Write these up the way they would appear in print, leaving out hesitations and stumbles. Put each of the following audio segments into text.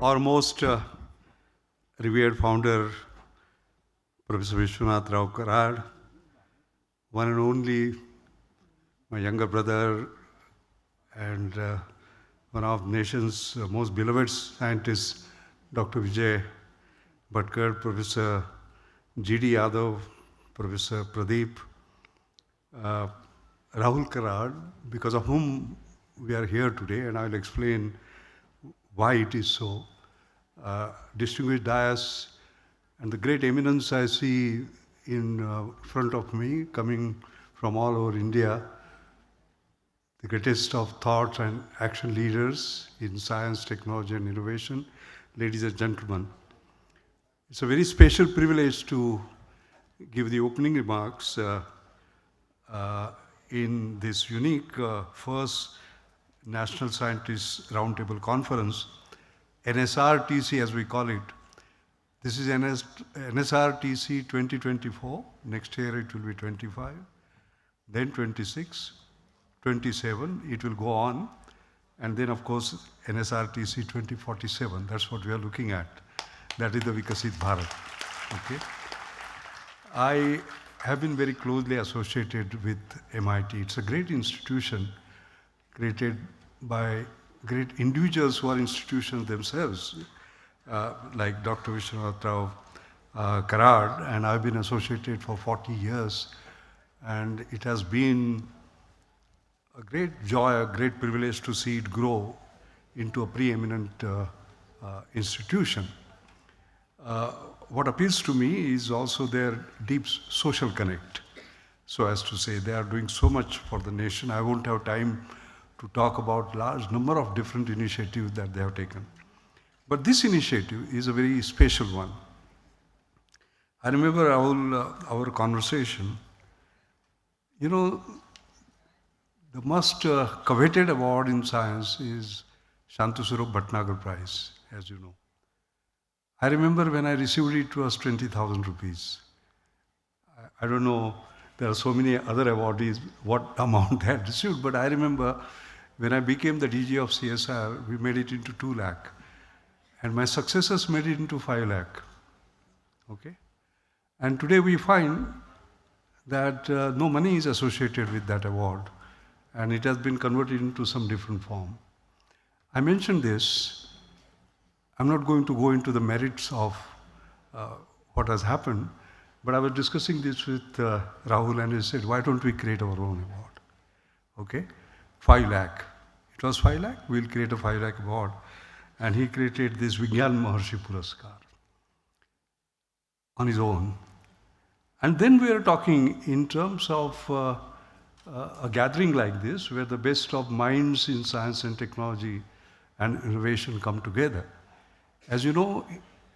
our most revered founder, Professor Vishwanath Rao Karad, one and only my younger brother and one of the nation's most beloved scientists, Dr. Vijay Bhatkar, Professor G.D. Yadav, Professor Pradeep, Rahul Karad, because of whom we are here today, and I will explain why it is so. Distinguished dais and the great eminence I see in front of me, coming from all over India, the greatest of thought and action leaders in science, technology, and innovation, ladies and gentlemen. It's a very special privilege to give the opening remarks in this unique first National Scientists Roundtable Conference, NSRTC as we call it. This is NSRTC 2024. Next year it will be 25, then 26, 27, it will go on. And then of course NSRTC 2047, that's what we are looking at. That is the Vikasit Bharat. Okay. I have been very closely associated with MIT. It's a great institution created by great individuals who are institutions themselves, like Dr. Vishwanath Rao Karad, and I've been associated for 40 years. And it has been a great joy, a great privilege to see it grow into a preeminent institution. What appeals to me is also their deep social connect. So as to say, they are doing so much for the nation. I won't have time to talk about large number of different initiatives that they have taken. But this initiative is a very special one. I remember our conversation. You know, the most coveted award in science is Shantaswarup Bhatnagar Prize, as you know. I remember when I received it, it was 20,000 rupees. I don't know, there are so many other awardees, what amount they had received, but I remember when I became the DG of CSR, we made it into 2 lakh. And my successors made it into 5 lakh. Okay? And today we find that no money is associated with that award. And it has been converted into some different form. I mentioned this. I'm not going to go into the merits of what has happened, but I was discussing this with Rahul, and he said, why don't we create our own award? Okay? 5 lakh. It was 5 lakh, we'll create a 5 lakh award. And he created this Vigyan Maharshi Puraskar on his own. And then we are talking in terms of a gathering like this, where the best of minds in science and technology and innovation come together. As you know,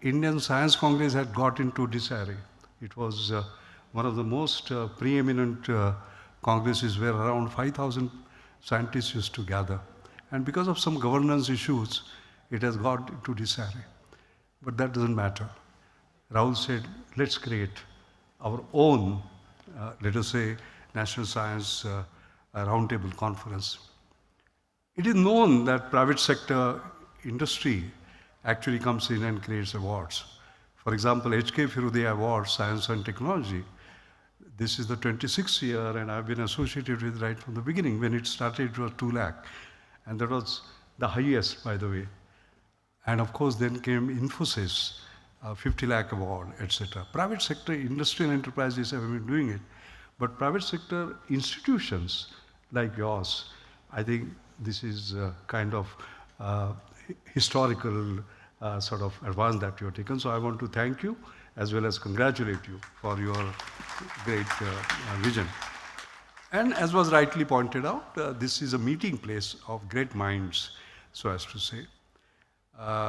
Indian Science Congress had got into disarray. It was one of the most preeminent congresses where around 5,000 scientists used to gather. And because of some governance issues, it has got into disarray. But that doesn't matter. Rahul said, let's create our own, let us say, National Science Roundtable Conference. It is known that private sector industry actually comes in and creates awards. For example, H.K. Firudaya Award, Science and Technology. This is the 26th year, and I've been associated with right from the beginning. When it started, it was 2 lakh. And that was the highest, by the way. And of course, then came Infosys, 50 lakh award, etc. Private sector industrial enterprises have been doing it. But private sector institutions like yours, I think this is kind of historical sort of advance that you have taken. So I want to thank you as well as congratulate you for your great vision. And as was rightly pointed out, this is a meeting place of great minds, so as to say.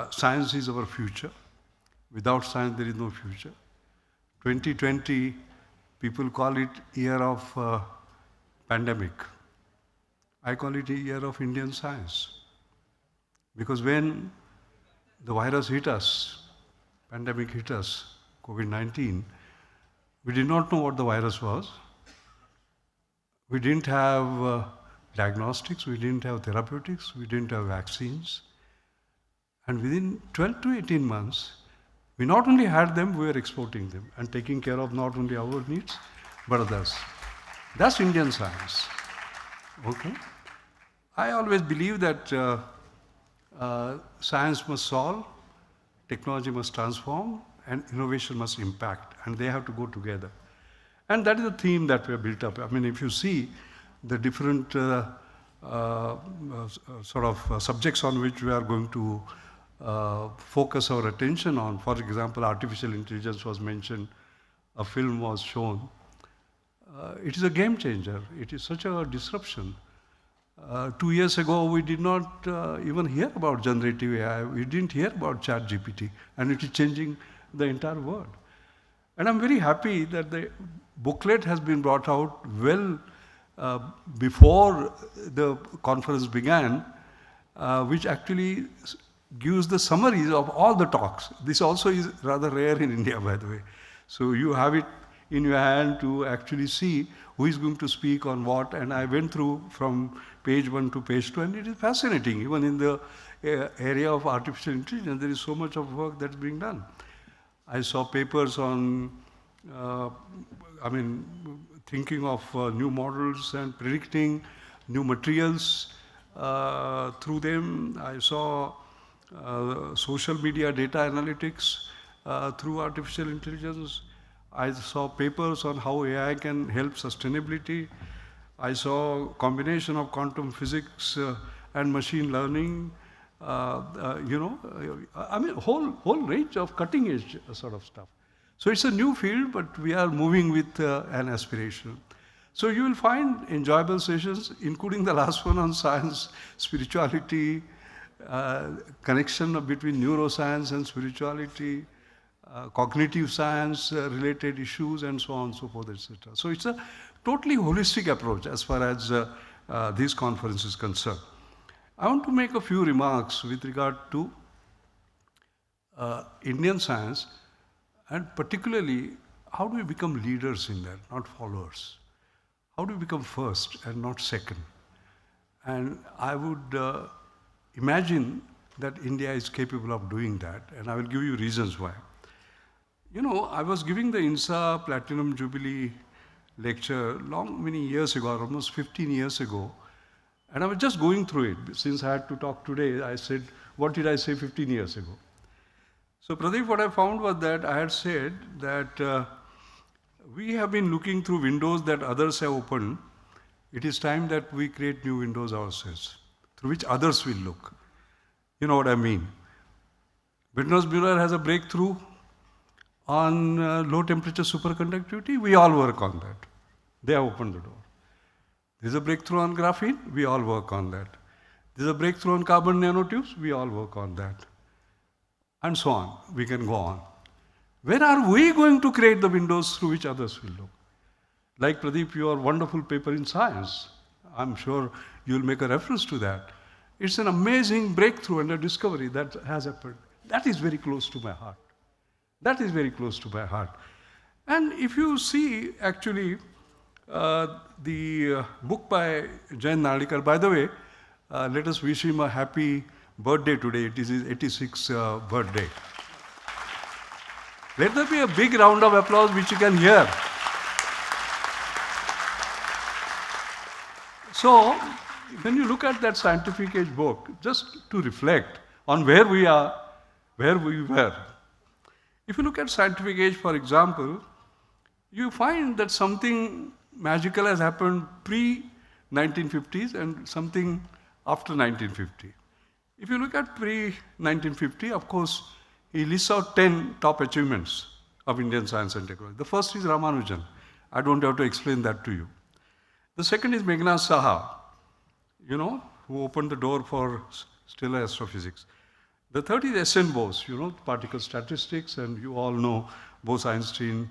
Science is our future. Without science, there is no future. 2020, people call it year of pandemic. I call it a year of Indian science. Because when the virus hit us, pandemic hit us, COVID-19, we did not know what the virus was. We didn't have diagnostics, we didn't have therapeutics, we didn't have vaccines. And within 12 to 18 months, we not only had them, we were exporting them and taking care of not only our needs, but others. That's Indian science. Okay? I always believe that science must solve, technology must transform, and innovation must impact, and they have to go together. And that is the theme that we have built up. I mean, if you see the different subjects on which we are going to focus our attention on, for example, artificial intelligence was mentioned, a film was shown. It is a game changer. It is such a disruption. 2 years ago, we did not even hear about generative AI. We didn't hear about ChatGPT, and it is changing the entire world. And I'm very happy that the booklet has been brought out well before the conference began, which actually gives the summaries of all the talks. This also is rather rare in India, by the way. So you have it in your hand to actually see who is going to speak on what. And I went through from page 1 to page 2, and it is fascinating. Even in the area of artificial intelligence, there is so much of work that's being done. I saw papers on, thinking of new models and predicting new materials through them. I saw social media data analytics through artificial intelligence. I saw papers on how AI can help sustainability. I saw a combination of quantum physics and machine learning. Whole range of cutting edge sort of stuff. So it's a new field, but we are moving with an aspiration. So you will find enjoyable sessions, including the last one on science, spirituality, connection between neuroscience and spirituality, cognitive science related issues, and so on and so forth, etc. So it's a totally holistic approach as far as this conference is concerned. I want to make a few remarks with regard to Indian science, and particularly how do we become leaders in that, not followers? How do we become first and not second? And I would imagine that India is capable of doing that, and I will give you reasons why. You know, I was giving the INSA Platinum Jubilee lecture many years ago, almost 15 years ago, and I was just going through it. Since I had to talk today, I said, what did I say 15 years ago? So Pradeep, what I found was that I had said that we have been looking through windows that others have opened. It is time that we create new windows ourselves, through which others will look. You know what I mean? Witness Bureau has a breakthrough on low temperature superconductivity. We all work on that. They have opened the door. There's a breakthrough on graphene. We all work on that. There's a breakthrough on carbon nanotubes. We all work on that. And so on. We can go on. Where are we going to create the windows through which others will look? Like Pradeep, your wonderful paper in Science. I'm sure you'll make a reference to that. It's an amazing breakthrough and a discovery that has happened. That is very close to my heart. That is very close to my heart. And if you see, actually, the book by Jayan Narlikar, by the way, let us wish him a happy birthday today. It is his 86th birthday. Let there be a big round of applause which you can hear. So, when you look at that scientific age book, just to reflect on where we are, where we were. If you look at scientific age, for example, you find that something magical has happened pre-1950s and something after 1950. If you look at pre-1950, of course, he lists out 10 top achievements of Indian science and technology. The first is Ramanujan. I don't have to explain that to you. The second is Meghna Saha, who opened the door for stellar astrophysics. The third is S.N. Bose, particle statistics, and you all know Bose-Einstein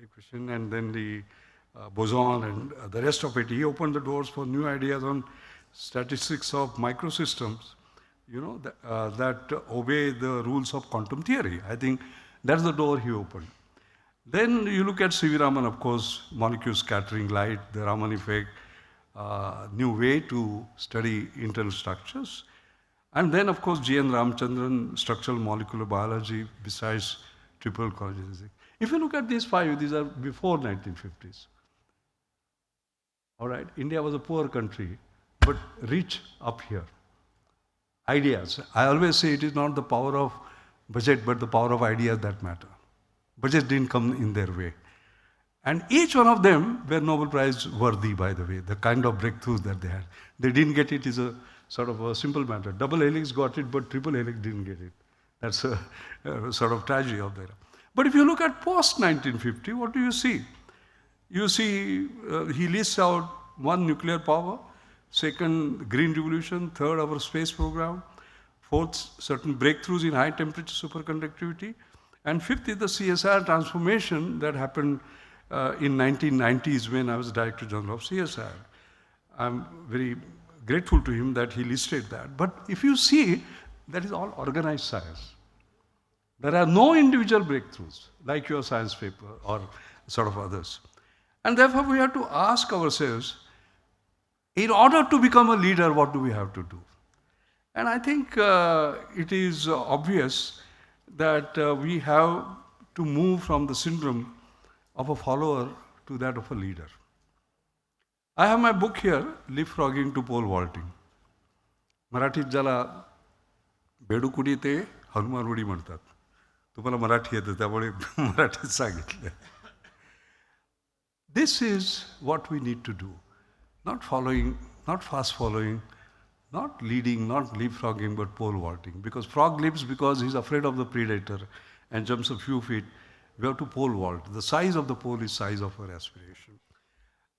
equation, and then the boson and the rest of it. He opened the doors for new ideas on statistics of microsystems, that obey the rules of quantum theory. I think that's the door he opened. Then you look at C.V. Raman, of course, molecule scattering light, the Raman effect, new way to study internal structures. And then, of course, G.N. Ramachandran, structural molecular biology, besides triple conjugation. If you look at these five, these are before 1950s. All right, India was a poor country, but rich up here. Ideas. I always say it is not the power of budget, but the power of ideas that matter. Budget didn't come in their way. And each one of them were Nobel Prize worthy, by the way, the kind of breakthroughs that they had. They didn't get it is a sort of a simple matter. Double helix got it, but triple helix didn't get it. That's a sort of tragedy of that. But if you look at post-1950, what do you see? You see, he lists out one, nuclear power, second, green revolution, third, our space program, fourth, certain breakthroughs in high temperature superconductivity, and fifth is the CSIR transformation that happened in 1990s when I was Director General of CSIR. I'm very grateful to him that he listed that. But if you see, that is all organized science. There are no individual breakthroughs like your science paper or sort of others. And therefore we have to ask ourselves, in order to become a leader, what do we have to do? And I think it is obvious that we have to move from the syndrome of a follower to that of a leader. I have my book here, Leapfrogging to Pole Vaulting. मराठीत ज्याला बेडूकुडी ते हनुमान उडी म्हणतात. तुम्हाला मराठी येतं त्यामुळे मराठीत सांगितलं. This is what we need to do. Not following, not fast following, not leading, not leapfrogging, but pole vaulting. Because frog leaps because he's afraid of the predator and jumps a few feet. We have to pole vault. The size of the pole is size of our aspiration.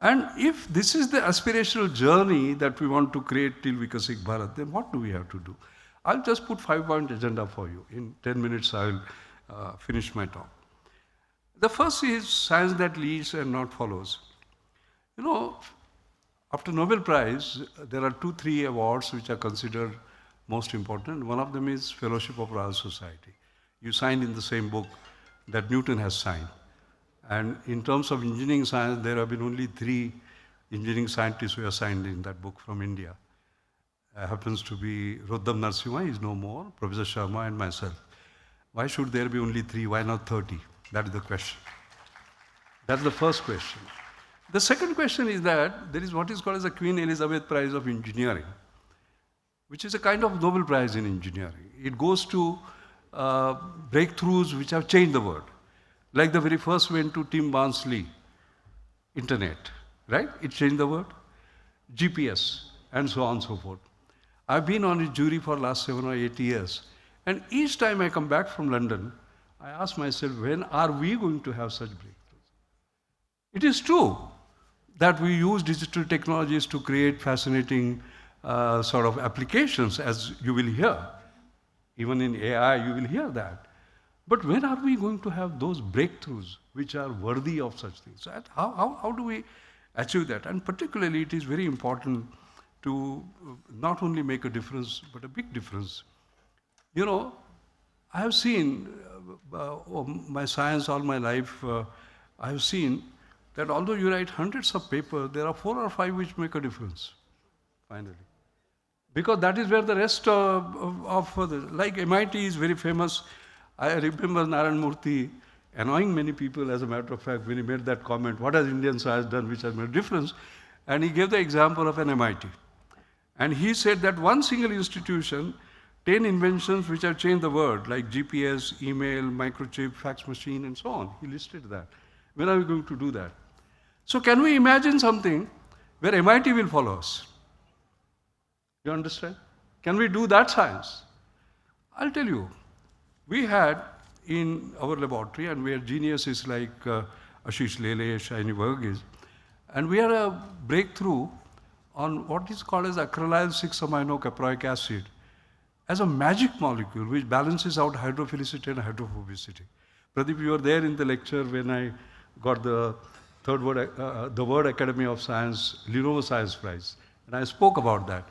And if this is the aspirational journey that we want to create till Vikasik Bharat, then what do we have to do? I'll just put 5-point agenda for you. In 10 minutes, I'll finish my talk. The first is science that leads and not follows. You know, after Nobel Prize, there are 2-3 awards which are considered most important. One of them is Fellowship of Royal Society. You signed in the same book that Newton has signed. And in terms of engineering science, there have been only 3 engineering scientists who are signed in that book from India. Happens to be Rodam Narasimha, is no more, Professor Sharma and myself. Why should there be only 3? Why not 30? That is the question. That's the first question. The second question is that there is what is called as the Queen Elizabeth Prize of Engineering, which is a kind of Nobel Prize in engineering. It goes to breakthroughs which have changed the world. Like the very first went to Tim Berners-Lee, internet, right? It changed the world. GPS, and so on and so forth. I've been on a jury for the last 7 or 8 years. And each time I come back from London, I ask myself, when are we going to have such breakthroughs? It is true that we use digital technologies to create fascinating sort of applications, as you will hear. Even in AI, you will hear that. But when are we going to have those breakthroughs which are worthy of such things? How do we achieve that? And particularly, it is very important to not only make a difference, but a big difference. You know, I have seen, my science all my life, I have seen that although you write hundreds of papers, there are 4 or 5 which make a difference, finally. Because that is where the rest like MIT is very famous. I remember Narayan Murthy annoying many people, as a matter of fact, when he made that comment, what has Indian science done which has made a difference? And he gave the example of an MIT. And he said that one single institution, 10 inventions which have changed the world, like GPS, email, microchip, fax machine, and so on. He listed that. When are we going to do that? So can we imagine something where MIT will follow us? You understand? Can we do that science? I'll tell you. We had in our laboratory, and we had geniuses like Ashish Lele, Shaini Varghese, and we had a breakthrough on what is called as acrylyl 6-amino caproic acid as a magic molecule which balances out hydrophilicity and hydrophobicity. Pradeep, you were there in the lecture when I got the the World Academy of Science, Lenovo Science Prize, and I spoke about that.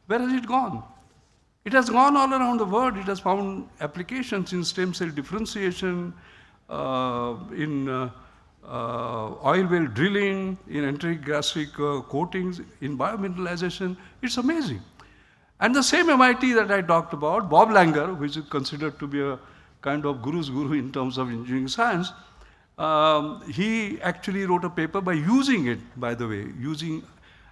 Where has it gone? It has gone all around the world. It has found applications in stem cell differentiation, in oil well drilling, in enteric gastric coatings, in biomineralization. It's amazing. And the same MIT that I talked about, Bob Langer, which is considered to be a kind of guru's guru in terms of engineering science, he actually wrote a paper by using it, by the way, using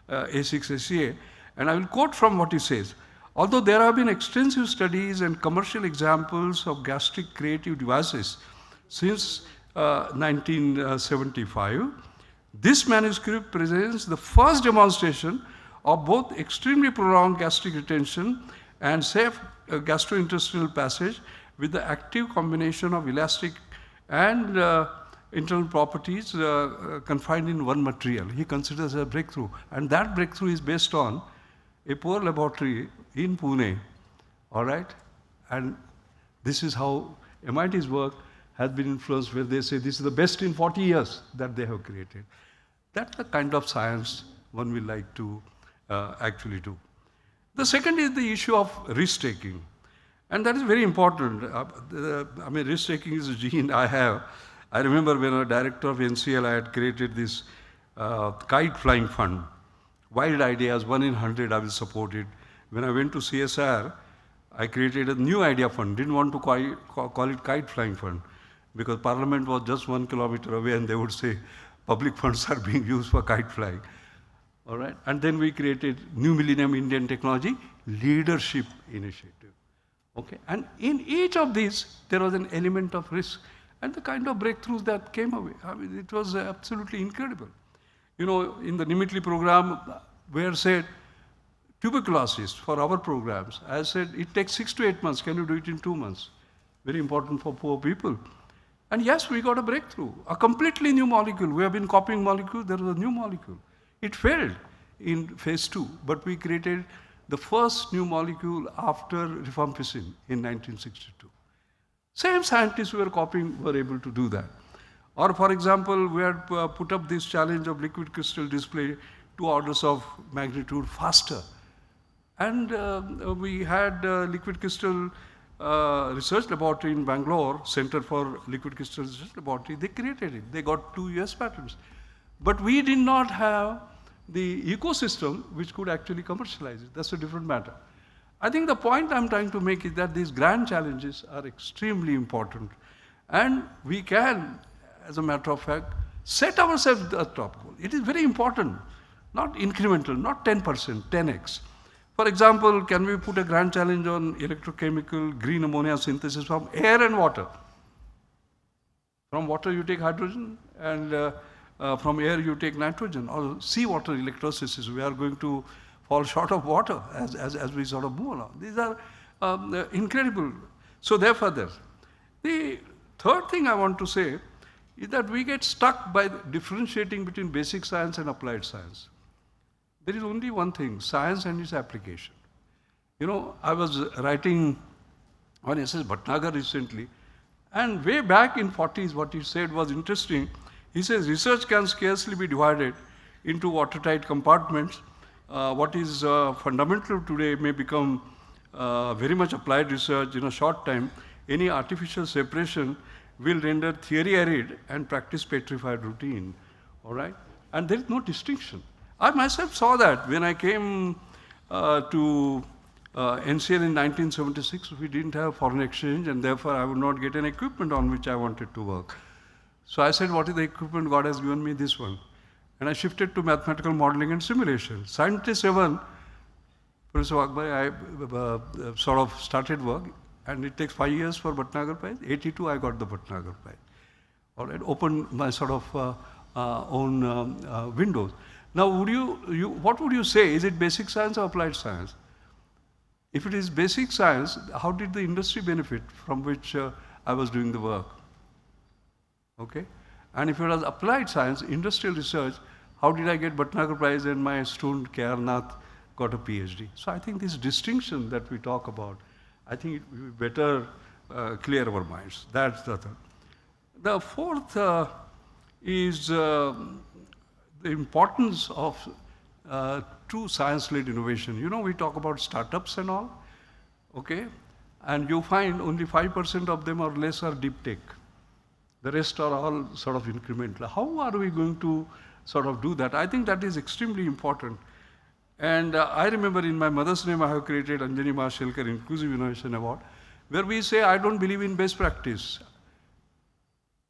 A6SEA. And I will quote from what he says. Although there have been extensive studies and commercial examples of gastric creative devices since 1975, this manuscript presents the first demonstration of both extremely prolonged gastric retention and safe gastrointestinal passage with the active combination of elastic and internal properties confined in one material. He considers a breakthrough. And that breakthrough is based on a poor laboratory in Pune, all right? And this is how MIT's work has been influenced, where they say this is the best in 40 years that they have created. That's the kind of science one will like to actually do. The second is the issue of risk-taking. And that is very important. Risk-taking is a gene I have. I remember when I was director of NCL, I had created this kite flying fund. Wild ideas, 1 in 100, I will support it. When I went to CSR, I created a new idea fund. Didn't want to call it kite flying fund, because Parliament was just 1 kilometer away and they would say public funds are being used for kite flying. All right? And then we created New Millennium Indian Technology Leadership Initiative. Okay? And in each of these, there was an element of risk. And the kind of breakthroughs that came away, it was absolutely incredible. You know, in the NIMITLI program, where said, tuberculosis for our programs, I said, it takes 6 to 8 months. Can you do it in 2 months? Very important for poor people. And yes, we got a breakthrough, a completely new molecule. We have been copying molecules, there was a new molecule. It failed in phase 2, but we created the first new molecule after rifampicin in 1962. Same scientists who were copying were able to do that. Or for example, we had put up this challenge of liquid crystal display 2 orders of magnitude faster. And we had liquid crystal research laboratory in Bangalore, Center for Liquid Crystal Research Laboratory. They created it. They got 2 US patents. But we did not have the ecosystem which could actually commercialize it. That's a different matter. I think the point I'm trying to make is that these grand challenges are extremely important. And we can, as a matter of fact, set ourselves the top goal. It is very important, not incremental, not 10%, 10x. For example, can we put a grand challenge on electrochemical green ammonia synthesis from air and water? From water you take hydrogen, and from air you take nitrogen, or seawater electrolysis. We are going to fall short of water as we sort of move along. These are incredible. So therefore, the third thing I want to say is that we get stuck by differentiating between basic science and applied science. There is only one thing, science and its application. You know, I was writing on SS Bhatnagar recently, and way back in 40s, what he said was interesting. He says, research can scarcely be divided into watertight compartments. What is fundamental today may become very much applied research in a short time. Any artificial separation will render theory arid and practice petrified routine. All right? And there is no distinction. I myself saw that when I came to NCL in 1976. We didn't have foreign exchange, and therefore I would not get an equipment on which I wanted to work. So I said, what is the equipment? God has given me this one. And I shifted to mathematical modeling and simulation. Scientist 7, Professor Wagbai, I sort of started work, and it takes 5 years for Bhatnagar Prize. 82, I got the Bhatnagar Prize. All right, opened my sort of own windows. Now, what would you say? Is it basic science or applied science? If it is basic science, how did the industry benefit from which I was doing the work? Okay? And if it was applied science, industrial research, how did I get Bhatnagar Prize and my student K.R. Nath got a PhD? So I think this distinction that we talk about, I think it will be better clear our minds. That's the third. The fourth is the importance of true science-led innovation. You know, we talk about startups and all, okay? And you find only 5% of them or less are deep tech. The rest are all sort of incremental. How are we going to sort of do that? I think that is extremely important. And I remember in my mother's name, I have created Anjani Mashelkar Inclusive Innovation Award, where we say, I don't believe in best practice.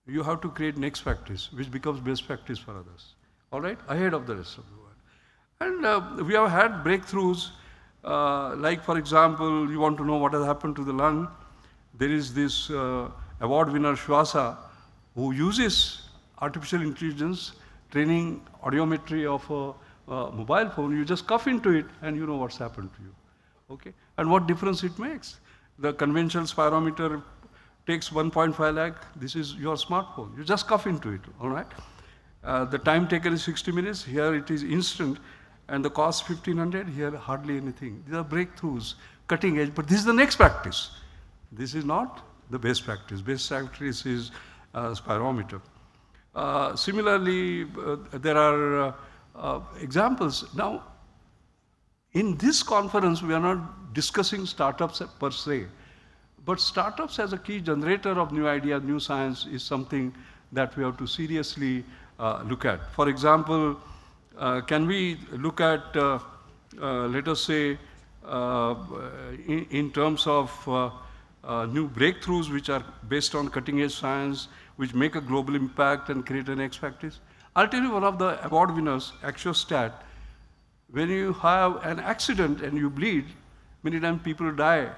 You have to create next practice, which becomes best practice for others. All right? Ahead of the rest of the world. And we have had breakthroughs, like for example, you want to know what has happened to the lung. There is this award winner, Shwasa, who uses artificial intelligence, training audiometry of a mobile phone. You just cough into it and you know what's happened to you. Okay? And what difference it makes. The conventional spirometer takes 1.5 lakh. This is your smartphone. You just cough into it, all right? The time taken is 60 minutes. Here it is instant. And the cost 1,500. Here hardly anything. These are breakthroughs, cutting edge. But this is the next practice. This is not the best practice. Best practice is spirometer. Similarly, there are examples. Now, in this conference, we are not discussing startups per se, but startups as a key generator of new ideas, new science is something that we have to seriously look at. For example, can we look at, let us say, in terms of new breakthroughs which are based on cutting-edge science, which make a global impact and create an next practice? I'll tell you one of the award winners, Axiostat. When you have an accident and you bleed, many times people die.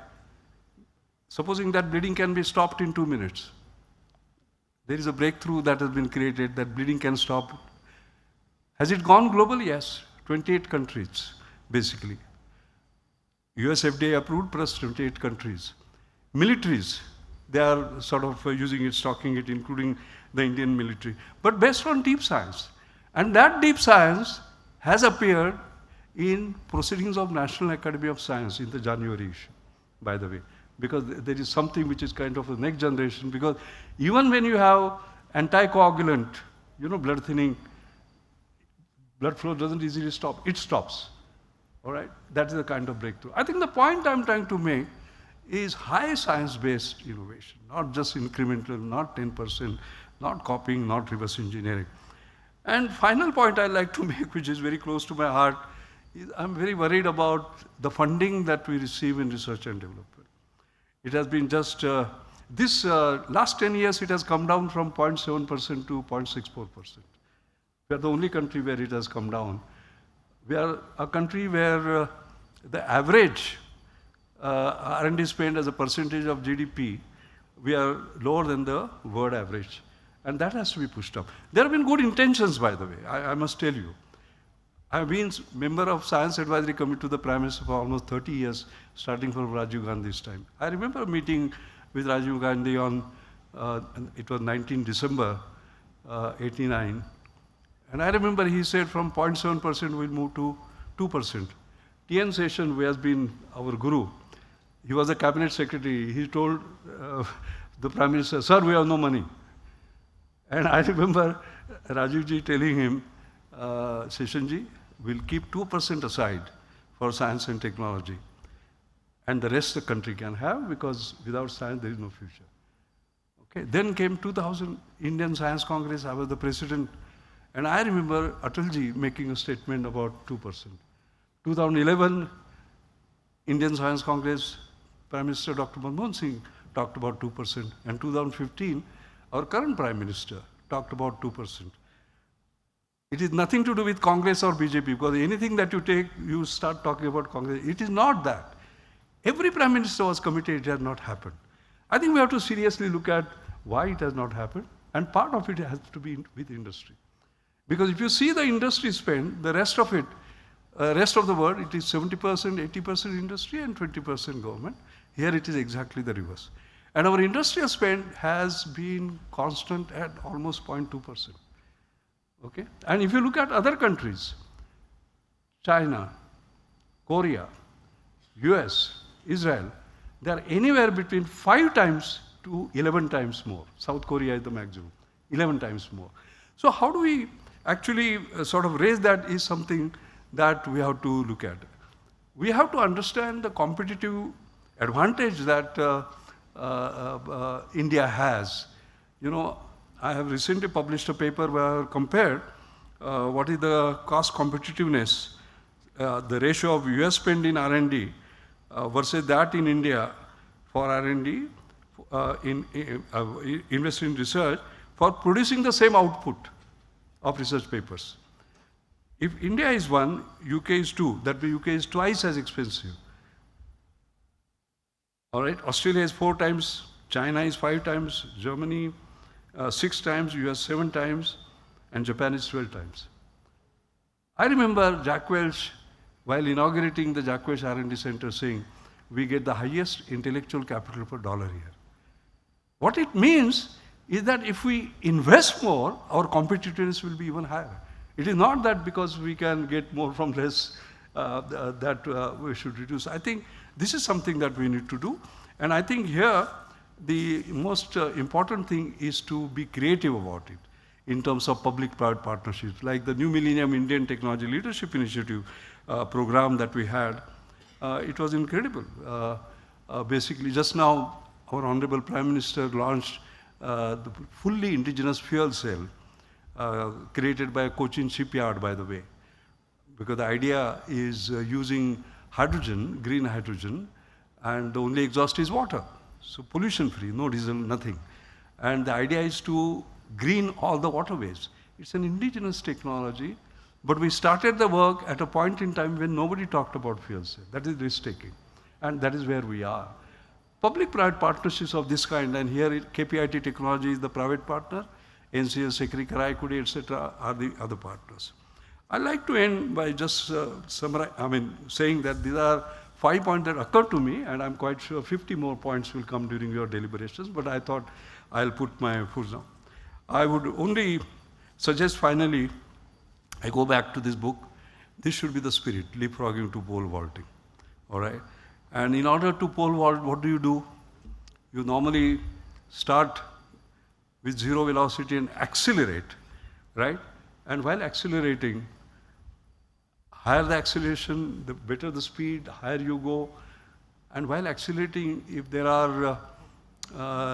Supposing that bleeding can be stopped in 2 minutes. There is a breakthrough that has been created that bleeding can stop. Has it gone global? Yes. 28 countries, basically. US FDA approved plus 28 countries. Militaries, they are sort of using it, stocking it, including the Indian military, but based on deep science. And that deep science has appeared in Proceedings of National Academy of Science in the January issue, by the way, because there is something which is kind of the next generation, because even when you have anticoagulant, you know, blood thinning, blood flow doesn't easily stop, it stops, all right? That is the kind of breakthrough. I think the point I'm trying to make is high science-based innovation, not just incremental, not 10%, not copying, not reverse engineering. And final point I'd like to make, which is very close to my heart, is I'm very worried about the funding that we receive in research and development. It has been just, last 10 years, it has come down from 0.7% to 0.64%. We are the only country where it has come down. We are a country where the average R&D spend as a percentage of GDP, we are lower than the world average. And that has to be pushed up. There have been good intentions, by the way, I must tell you. I've been member of Science Advisory Committee to the Prime Minister for almost 30 years, starting from Rajiv Gandhi's time. I remember meeting with Rajiv Gandhi on, it was 19 December 89. And I remember he said from 0.7% we'll move to 2%. T.N. Seshan, who has been our guru, he was a cabinet secretary. He told the Prime Minister, sir, we have no money. And I remember Rajiv ji telling him, Seshan ji, we'll keep 2% aside for science and technology. And the rest the country can have, because without science there is no future. Okay. Then came 2000 Indian Science Congress. I was the president. And I remember Atalji making a statement about 2%. 2011, Indian Science Congress, Prime Minister Dr. Manmohan Singh talked about 2%. And 2015, our current Prime Minister talked about 2%. It is nothing to do with Congress or BJP, because anything that you take, you start talking about Congress. It is not that. Every Prime Minister was committed, it has not happened. I think we have to seriously look at why it has not happened, and part of it has to be with industry. Because if you see the industry spend, the rest of it, rest of the world, it is 70%, 80% industry and 20% government. Here it is exactly the reverse. And our industrial spend has been constant at almost 0.2%. Okay? And if you look at other countries, China, Korea, US, Israel, they are anywhere between 5 times to 11 times more. South Korea is the maximum, 11 times more. So how do we actually sort of raise that is something that we have to look at. We have to understand the competitive advantage that India has. You know, I have recently published a paper where I compared what is the cost competitiveness the ratio of US spend in R&D versus that in India for R&D, invest in research for producing the same output of research papers. If India is 1, UK is 2, that means UK is twice as expensive. All right, Australia is 4 times, China is 5 times, Germany 6 times, US 7 times, and Japan is 12 times. I remember Jack Welch, while inaugurating the Jack Welch R&D Center, saying, we get the highest intellectual capital per dollar here. What it means is that if we invest more, our competitiveness will be even higher. It is not that because we can get more from less that we should reduce. I think this is something that we need to do. And I think here, the most important thing is to be creative about it in terms of public-private partnerships, like the New Millennium Indian Technology Leadership Initiative program that we had. It was incredible. Basically, just now, our Honorable Prime Minister launched the fully indigenous fuel cell created by a Cochin shipyard, by the way, because the idea is using hydrogen, green hydrogen, and the only exhaust is water. So pollution-free, no diesel, nothing. And the idea is to green all the waterways. It's an indigenous technology, but we started the work at a point in time when nobody talked about fuel cell. That is risk-taking, and that is where we are. Public-private partnerships of this kind, and here KPIT Technology is the private partner, NCS, Sekri Karaikudi, etc. are the other partners. I'd like to end by just saying that these are 5 points that occurred to me, and I'm quite sure 50 more points will come during your deliberations, but I thought I'll put my foot down. I would only suggest finally, I go back to this book. This should be the spirit, leapfrogging to pole vaulting, all right? And in order to pole vault, what do? You normally start with 0 velocity and accelerate, right? And while accelerating, higher the acceleration, the better the speed, higher you go. And while accelerating, if there are,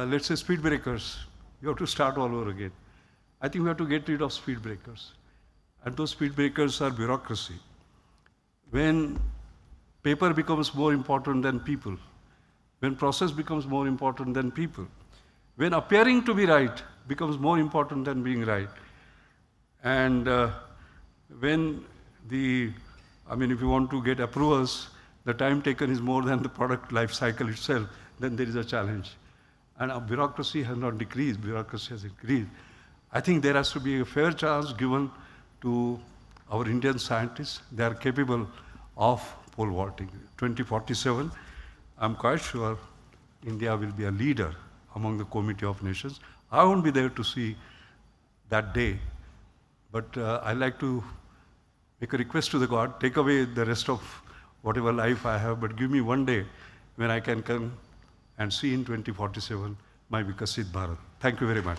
let's say, speed breakers, you have to start all over again. I think we have to get rid of speed breakers. And those speed breakers are bureaucracy. When paper becomes more important than people, when process becomes more important than people, when appearing to be right becomes more important than being right, and when if you want to get approvals, the time taken is more than the product life cycle itself, then there is a challenge. And our bureaucracy has not decreased, bureaucracy has increased. I think there has to be a fair chance given to our Indian scientists. They are capable of pole vaulting. 2047, I'm quite sure India will be a leader among the Committee of Nations. I won't be there to see that day, but I like to make a request to the God, take away the rest of whatever life I have, but give me one day when I can come and see in 2047 my Vikasit Bharat. Thank you very much.